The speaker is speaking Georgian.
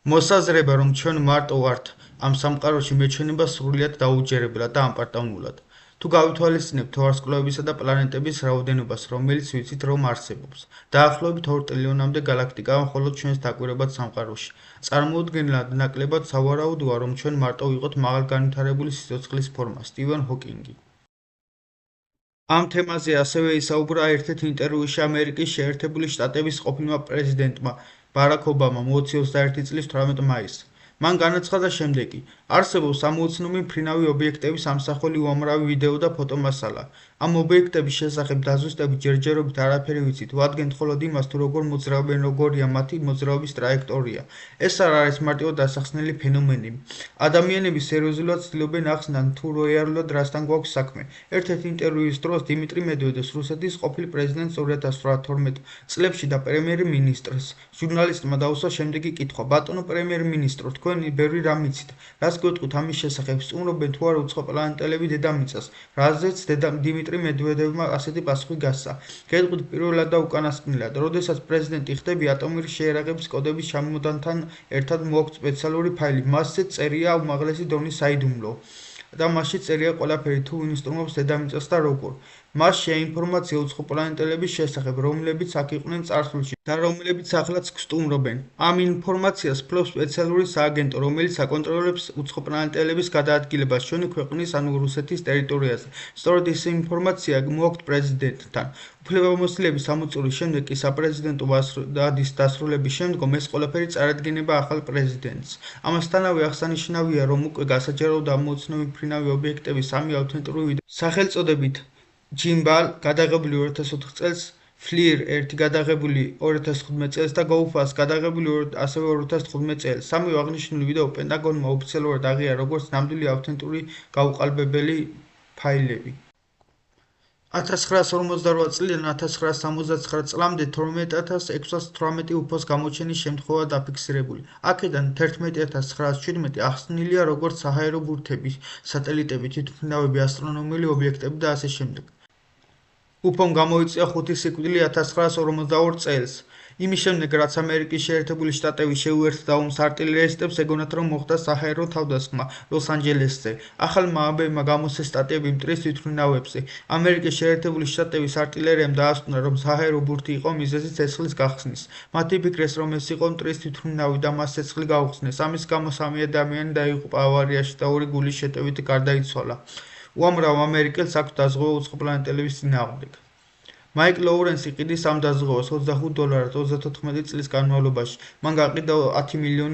მოსაზრება, რომ ჩვენ მარტო ვართ ამ სამყაროში მეჩვენება სრულიად დაუჯერებლად და ამპარტავნულად. თუ გავითვალისწინებთ ვარსკვლავებისა და პლანეტების რაოდენობას, რომელიც ვიცით, რომ არსებობს, დაახლოებით 2 ტრილიონამდე გალაქტიკაა მხოლოდ ჩვენს დაკვირვებად სამყაროში. წარმოუდგენლად ნაკლებად სავარაუდოა, რომ ჩვენ მარტო ვიყოთ მაღალგანვითარებული სიცოცხლის ფორმა. სტივენ ჰოკინგი. ამ თემაზე ასევე ისაუბრა ერთ-ერთ ინტერვიუში ამერიკის შეერთებული შტატების ყოფილმა პრეზიდენტმა ბარაკ ობამამ 2021 წლის 18 მაისს. მან განაცხადა შემდეგი: არსებობს ამოუცნობი მფრინავი ობიექტების ამსახველი უამრავი ვიდეო და ფოტომასალა. ამ ობიექტების შესახებ დაზუსტებით ჯერჯერობით არაფერი ვიცით, ვადგენთ მხოლოდ იმას, თუ როგორ მოძრაობენ, როგორია მათი მოძრაობის ტრაექტორია. ეს არ არის მარტივად დასახსნელი ფენომენები. ადამიანები სერიოზულად ცდილობენ ახსნან, თუ რეალურად რასთან გვაქვს საქმე. ერთ-ერთი ინტერვიუის დროს დიმიტრი მედვედევს, რუსეთის ყოფილ პრეზიდენტს 2018 წლებში და პრემიერ-მინისტრს, ჟურნალისტმა დაუსვა შემდეგი კითხვა: ბატონო პრემიერ-მინისტრო, თქვენ ბევრი რამ იცით. რას გეტყვით ამის შესახებ, სტუმრობენ თუ არა უცხო პლანეტელები დედამიწას, რაზეც დიმიტრი მედვედევმა ასეთი პასუხი გასცა. გეტყვით პირველად და უკანასკნელად, როდესაც პრეზიდენტი ხდები ატომური შეიარაღების კოდების ჩამოდანთან ერთად მოაქვთ სპეციალური ფაილი, მასზე წერია უმაღლესი დონის საიდუმლო და მასში წერია ყველაფერი, თუ ვინ სტუმრობს დედამიწას და როგორ. მასშია ინფორმაცია უცხო პლანეტელების შესახებ, რომლებიც აქ იყვნენ წარსულში და რომლებიც ახლაც გსტუმრობენ. ამ ინფორმაციას ფლობს სპეციალური სააგენტო, რომელიც აკონტროლებს უცხო პლანეტელების გადაადგილებას ჩვენი ქვეყნის ანუ რუსეთის ტერიტორიაზე. სწორედ ეს ინფორმაცია მოაქვთ პრეზიდენტთან. უფლებამოსილების ამოწურვის შემდეგ კი საპრეზიდენტო ვადის დასრულების შემდგომ ეს ყველაფერი წარადგინება ახალ პრეზიდენტს. ამასთანავე აღსანიშნავია, რომ უკვე გასაჯაროდ ამოუცნობი მფრინავი ობიექტების სამი ავთენტური ვიდეო სახელწოდებით ჯიმბალ, გადაღებული 2004 წელს, ფლირ 1 გადაღებული 2015 წელს და GoFast გადაღებული ასევე 2015 წელს. სამივე აღნიშნული ვიდეო პენტაგონმა ოფიციალურად აღიარა როგორც ნამდვილი ავთენტური გაუყალბებელი ფაილები. 1958 წლიდან 1969 წლამდე 12618 უფოს გამოჩენის შემთხვევა დაფიქსირებული. აქედან 11917 ახსნილია როგორც საჰაერო ბურთები, სატელიტები, თვითმფრინავები, ასტრონომიული ობიექტები და ასე შემდეგ. უფომ გამოიწვია 5 სიკვდილი 1942 წელს. იმის შემდეგ, რაც ამერიკის შეერთებული შტატები შეუერთდა ომს, არტილერისტებს ეგონათ, რომ მოხდა საჰაერო თავდასხმა ლოს-ანჯელესზე. ახალმა ამბებმა გამოსცეს სტატიები მტრის თვითმფრინავებზე. ამერიკის შეერთებული შტატების არტილერიამ დაასკვნა, რომ საჰაერო ბურთი იყო მიზეზი ცეცხლის გახსნის. მათ იფიქრეს, რომ ეს იყო მტრის თვითმფრინავი და მას ცეცხლი გაუხსნეს. ამის გამო 3 ადამიანი დაიღუპა ავარიაში და 2 გულის შეტევით გარდაიცვალა. უამრავ ამერიკელს აქვს დაზღვევა უცხო პლანეტელების წინააღმდეგ. მაიკ ლოურენსი ყიდის ამ დაზღვევას $25 34 წლის განმავლობაში. მან გაყიდა 10 მილიონი